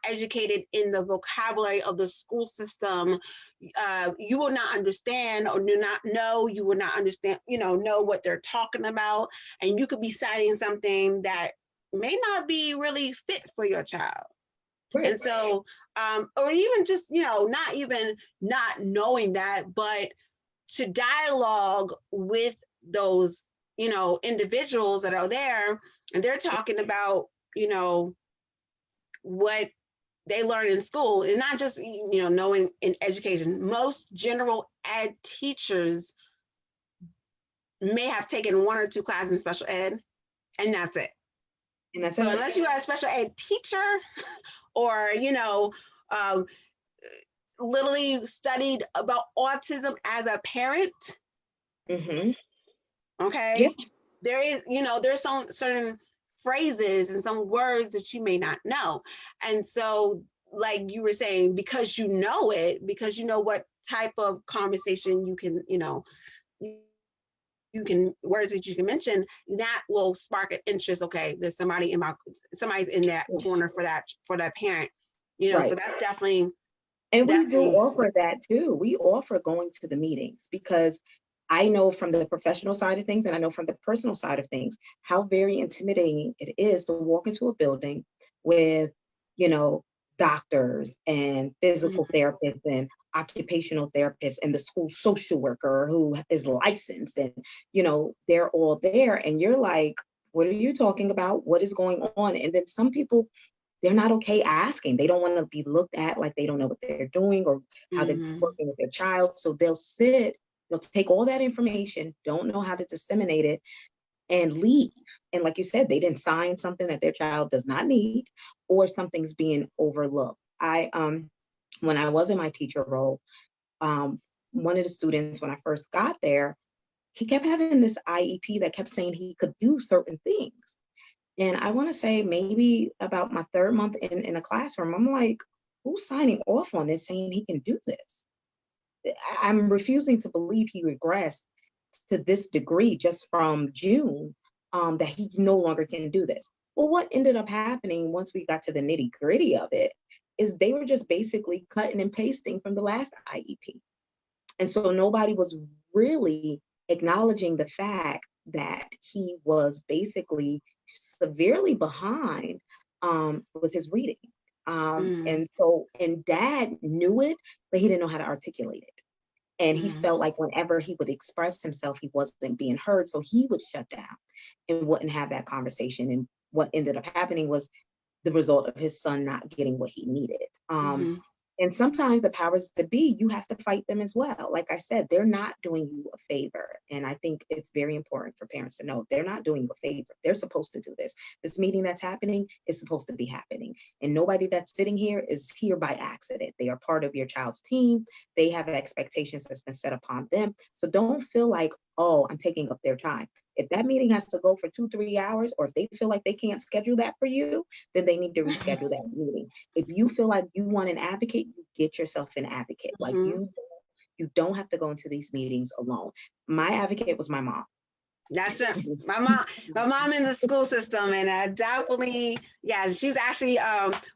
[SPEAKER 1] educated in the vocabulary of the school system, you will not understand, or do not know, you will not understand, know what they're talking about. And you could be citing something that may not be really fit for your child.
[SPEAKER 2] right.
[SPEAKER 1] And so, or even just, not even not knowing that, but to dialogue with those, individuals that are there, and they're talking about, what they learn in school, and not just knowing in education. Most general ed teachers may have taken 1 or 2 classes in special ed, and that's it.
[SPEAKER 2] And that's
[SPEAKER 1] So
[SPEAKER 2] it.
[SPEAKER 1] unless you are a special ed teacher, or um, literally studied about autism as a parent,
[SPEAKER 2] Mm-hmm.
[SPEAKER 1] okay,
[SPEAKER 2] Yeah.
[SPEAKER 1] there is, there's some certain phrases and some words that you may not know. And so, like you were saying, because you know it, because you know what type of conversation you can, you can words that you can mention that will spark an interest. Okay, there's somebody's in that corner for that parent,
[SPEAKER 2] Right.
[SPEAKER 1] so that's definitely.
[SPEAKER 2] And we do offer that too. We offer going to the meetings, because I know from the professional side of things, and I know from the personal side of things, how very intimidating it is to walk into a building with, doctors and physical therapists and occupational therapists and the school social worker who is licensed, and, they're all there. And you're like, what are you talking about? What is going on? And then some people, they're not okay asking. They don't want to be looked at like they don't know what they're doing or how they're working with their child. So they'll take all that information, don't know how to disseminate it, and leave. And like you said, they didn't sign something that their child does not need, or something's being overlooked. When I was in my teacher role, one of the students, when I first got there, he kept having this IEP that kept saying he could do certain things. And I want to say maybe about my third month in a classroom, I'm like, who's signing off on this saying he can do this? I'm refusing to believe he regressed to this degree just from June, that he no longer can do this. Well, what ended up happening once we got to the nitty gritty of it is they were just basically cutting and pasting from the last IEP. And so nobody was really acknowledging the fact that he was basically severely behind with his reading. And dad knew it, but he didn't know how to articulate it. And he felt like whenever he would express himself, he wasn't being heard. So he would shut down and wouldn't have that conversation. And what ended up happening was the result of his son not getting what he needed. And sometimes the powers that be, you have to fight them as well. Like I said, they're not doing you a favor. And I think it's very important for parents to know they're not doing you a favor. They're supposed to do this. This meeting that's happening is supposed to be happening. And nobody that's sitting here is here by accident. They are part of your child's team. They have expectations that's been set upon them. So don't feel like, oh, I'm taking up their time. If that meeting has to go for 2-3 hours, or if they feel like they can't schedule that for you, then they need to reschedule that meeting. If you feel like you want an advocate, you get yourself an advocate. Like you don't have to go into these meetings alone. My advocate was my mom.
[SPEAKER 1] That's it. My mom in the school system, and definitely, yes, she's actually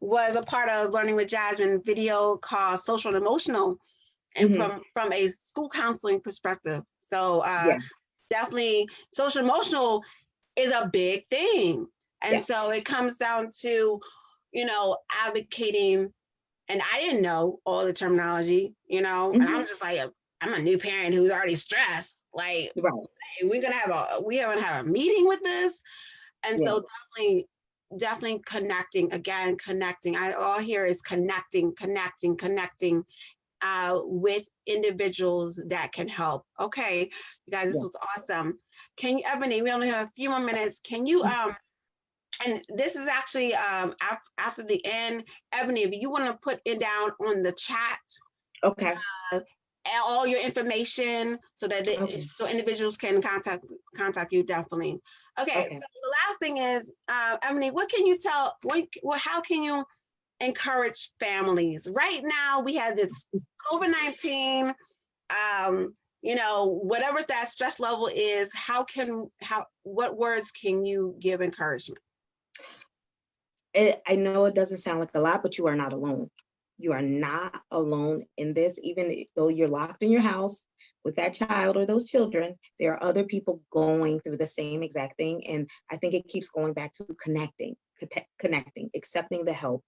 [SPEAKER 1] was a part of Learning with Jasmine video called Social and Emotional, and from a school counseling perspective. So definitely social emotional is a big thing. And so it comes down to, advocating. And I didn't know all the terminology, and I'm just like, I'm a new parent who's already stressed. Like, we're going to have a meeting with this. And so definitely connecting. All here is connecting with individuals that can help. Okay, you guys, this was awesome. Can you, Ebony, we only have a few more minutes. Can you, and this is actually after the end, Ebony, if you want to put it down on the chat,
[SPEAKER 2] okay,
[SPEAKER 1] all your information so that so individuals can contact you, definitely. Okay, so the last thing is, Ebony, what can you tell? How can you encourage families? Right now, we have this COVID-19, whatever that stress level is, what words can you give encouragement?
[SPEAKER 2] I know it doesn't sound like a lot, but you are not alone. You are not alone in this. Even though you're locked in your house with that child or those children, there are other people going through the same exact thing. And I think it keeps going back to connecting, accepting the help.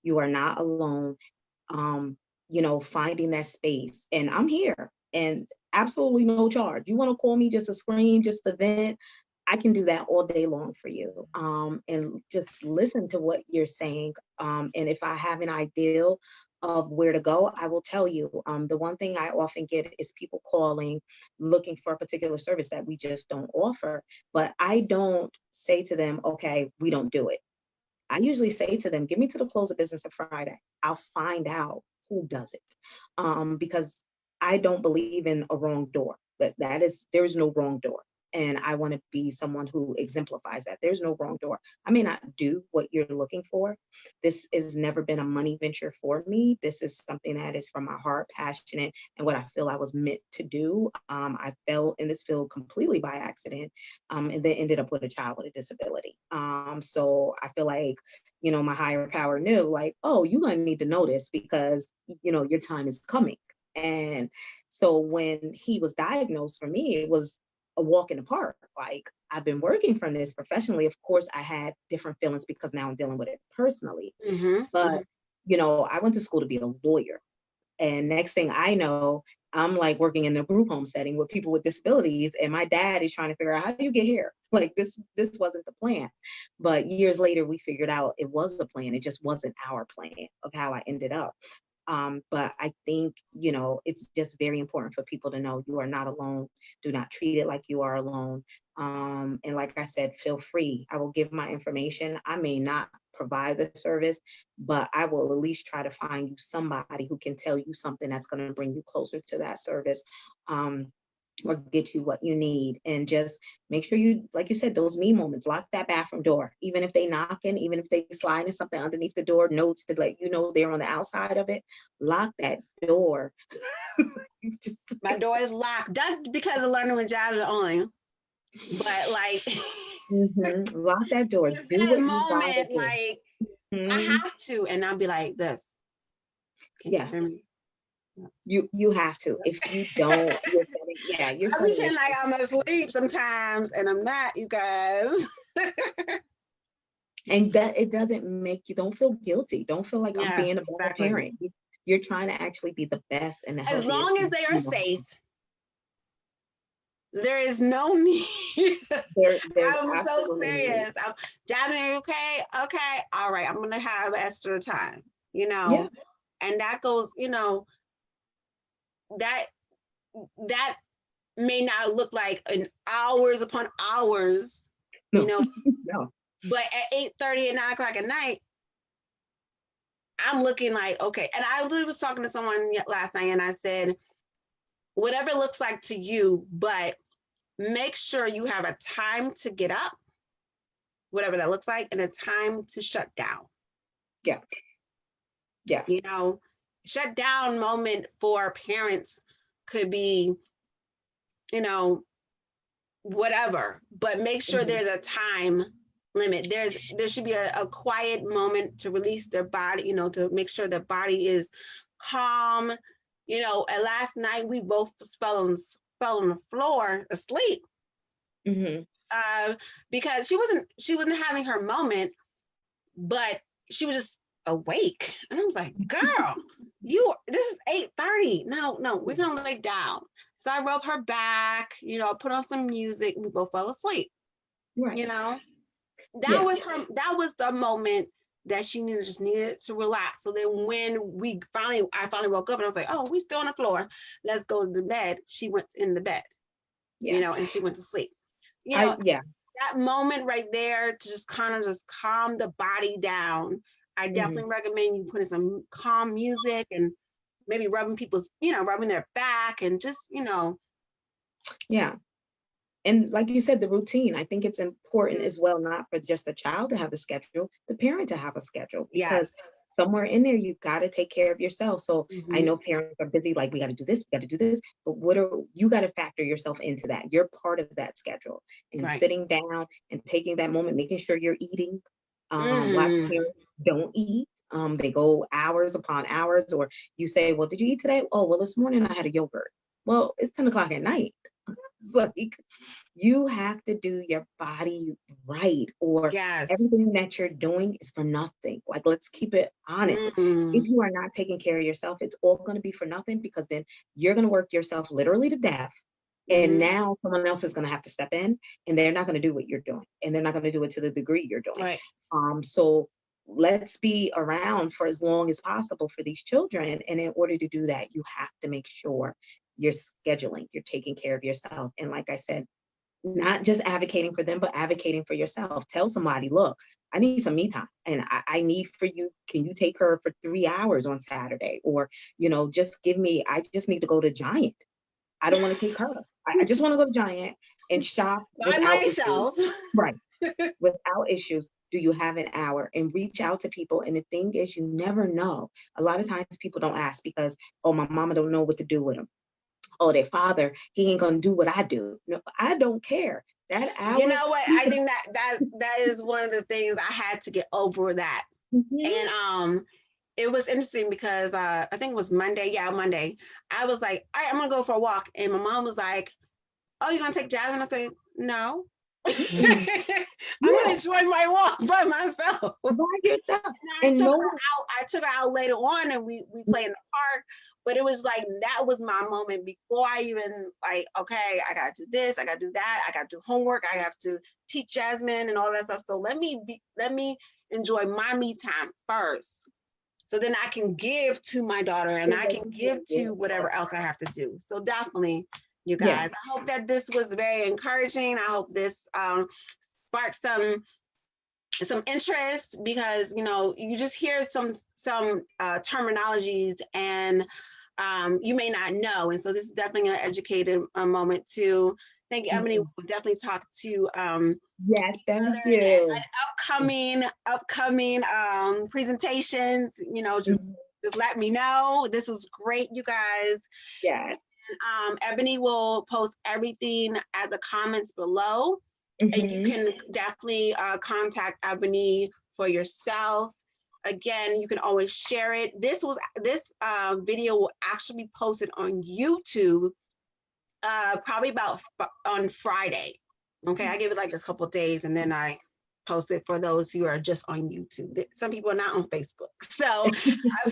[SPEAKER 2] You are not alone. Finding that space. And I'm here, and absolutely no charge. You want to call me just to scream, just to vent, I can do that all day long for you. And just listen to what you're saying. And if I have an ideal of where to go, I will tell you. The one thing I often get is people calling, looking for a particular service that we just don't offer. But I don't say to them, okay, we don't do it. I usually say to them, give me to the close of business of Friday. I'll find out who does it. Because I don't believe in a wrong door. There is no wrong door. And I want to be someone who exemplifies that. There's no wrong door. I may not do what you're looking for. This has never been a money venture for me. This is something that is from my heart, passionate, and what I feel I was meant to do. I fell in this field completely by accident, and then ended up with a child with a disability. So I feel like, my higher power knew, like, oh, you're going to need to know this because, your time is coming. And so when he was diagnosed, for me, it was a walk in the park. Like, I've been working from this professionally. Of course, I had different feelings because now I'm dealing with it personally. But, I went to school to be a lawyer. And next thing I know, I'm like working in a group home setting with people with disabilities. And my dad is trying to figure out, how do you get here? Like, this wasn't the plan. But years later, we figured out it was the plan. It just wasn't our plan of how I ended up. But I think, it's just very important for people to know you are not alone. Do not treat it like you are alone. And like I said, feel free. I will give my information. I may not provide the service, but I will at least try to find you somebody who can tell you something that's going to bring you closer to that service. Or get you what you need, and just make sure you, like you said, those me moments, lock that bathroom door, even if they knocking, even if they sliding something underneath the door, notes to let you know they're on the outside of it. Lock that door.
[SPEAKER 1] My door is locked. That's because of learning with Jasmine only. But like,
[SPEAKER 2] lock that door.
[SPEAKER 1] It's
[SPEAKER 2] Do
[SPEAKER 1] that
[SPEAKER 2] what
[SPEAKER 1] moment,
[SPEAKER 2] you gotta
[SPEAKER 1] like,
[SPEAKER 2] do.
[SPEAKER 1] I have to, and I'll be like this. Can you hear me?
[SPEAKER 2] You have to. If you don't, you're
[SPEAKER 1] I pretend like I'm asleep sometimes, and I'm not, you guys.
[SPEAKER 2] And that it doesn't make you, don't feel guilty. Don't feel like I'm being a bad parent. You're trying to actually be the best and the
[SPEAKER 1] as long as they are safe. There is no need. I'm so serious. Jasmine, okay? Okay. All right. I'm going to have extra time,
[SPEAKER 2] Yeah.
[SPEAKER 1] And that goes, that may not look like an hours upon hours,
[SPEAKER 2] No.
[SPEAKER 1] But at 8:30 and 9 o'clock at night, I'm looking like, okay. And I literally was talking to someone last night, and I said, whatever it looks like to you, but make sure you have a time to get up, whatever that looks like, and a time to shut down.
[SPEAKER 2] Yeah.
[SPEAKER 1] Shut down moment for parents could be, whatever, but make sure there's a time limit. There should be a quiet moment to release their body, to make sure their body is calm. And last night we both fell on the floor asleep. Because she wasn't having her moment, but she was just awake. And I was like, girl, this is 8:30. No, we're gonna lay down. So I rubbed her back, put on some music, and we both fell asleep.
[SPEAKER 2] Right.
[SPEAKER 1] That was the moment that she needed to relax. So then when I finally woke up, and I was like, oh, we still on the floor. Let's go to the bed. She went in the bed, and she went to sleep. That moment right there to just kind of just calm the body down. I definitely recommend you putting some calm music and maybe rubbing their back and just,
[SPEAKER 2] Yeah. And like you said, the routine, I think it's important as well, not for just the child to have a schedule, the parent to have a schedule, because somewhere in there, you've got to take care of yourself. So I know parents are busy, like, we got to do this, we got to do this, but you got to factor yourself into that. You're part of that schedule, and sitting down and taking that moment, making sure you're eating. Lots of parents don't eat. They go hours upon hours, or you say, well, did you eat today? Oh, well, this morning I had a yogurt. Well, it's 10 o'clock at night. It's like, you have to do your body right, or everything that you're doing is for nothing. Like, let's keep it honest. If you are not taking care of yourself, it's all going to be for nothing, because then you're going to work yourself literally to death. And now someone else is going to have to step in, and they're not going to do what you're doing, and they're not going to do it to the degree you're doing.
[SPEAKER 1] Right.
[SPEAKER 2] So let's be around for as long as possible for these children. And in order to do that, you have to make sure you're scheduling, you're taking care of yourself. And like I said, not just advocating for them, but advocating for yourself. Tell somebody, look, I need some me time, and I need for you, can you take her for 3 hours on Saturday? Or, I just need to go to Giant. I don't want to take her. I just want to go to Giant. and shop
[SPEAKER 1] by
[SPEAKER 2] without issues.
[SPEAKER 1] myself.
[SPEAKER 2] Right. Without issues. Do you have an hour? And reach out to people. And the thing is, you never know. A lot of times people don't ask because, oh, my mama don't know what to do with them. Oh, their father, he ain't gonna do what I do. No, I don't care. That hour.
[SPEAKER 1] You know what? I think that is one of the things I had to get over that. And it was interesting because I think it was Monday. Yeah, Monday. I was like, all right, I'm gonna go for a walk. And my mom was like, oh, you're gonna take Jasmine? I said, no. I'm gonna enjoy my walk by myself.
[SPEAKER 2] By yourself.
[SPEAKER 1] I took her out later on and we played in the park. But it was like, that was my moment before I even like, okay, I gotta do this, I gotta do that, I gotta do homework, I have to teach Jasmine and all that stuff. So let me enjoy my me time first. So then I can give to my daughter and I can give to whatever else I have to do. So definitely, you guys, I hope that this was very encouraging. I hope this sparked some interest, because you just hear some terminologies and you may not know, and so this is definitely an educated moment too. Thank you, Ebony. We'll definitely talk to
[SPEAKER 2] yes, thank you.
[SPEAKER 1] Upcoming presentations. Just let me know. This was great, you guys.
[SPEAKER 2] Yeah.
[SPEAKER 1] Ebony will post everything as the comments below. And you can definitely contact Ebony for yourself. Again, you can always share it. This video will actually be posted on YouTube probably about on Friday. Okay, I give it like a couple days and then I post it for those who are just on YouTube. Some people are not on Facebook. So I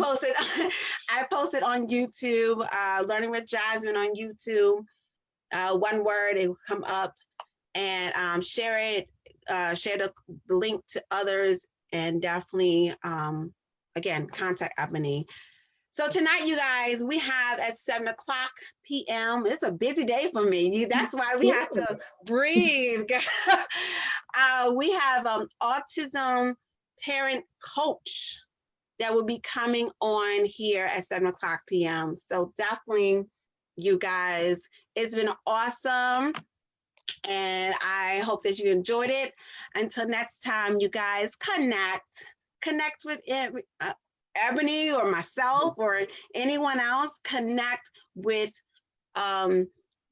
[SPEAKER 1] posted on YouTube, Learning with Jasmine on YouTube. One word, it will come up. And share it, share the link to others, and definitely, again, contact Ebony. So tonight, you guys, we have at 7:00 p.m. It's a busy day for me. That's why we have to breathe. We have autism parent coach that will be coming on here at 7:00 p.m. So definitely, you guys, it's been awesome. And I hope that you enjoyed it. Until next time, you guys, connect with Ebony or myself or anyone else. Connect with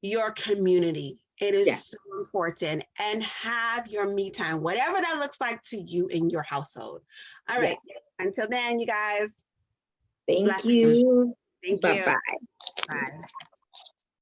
[SPEAKER 1] your community. It is so important. And have your me time, whatever that looks like to you in your household. All right. Until then, you guys.
[SPEAKER 2] Thank you.
[SPEAKER 1] Thank you.
[SPEAKER 2] Bye-bye.
[SPEAKER 1] Bye.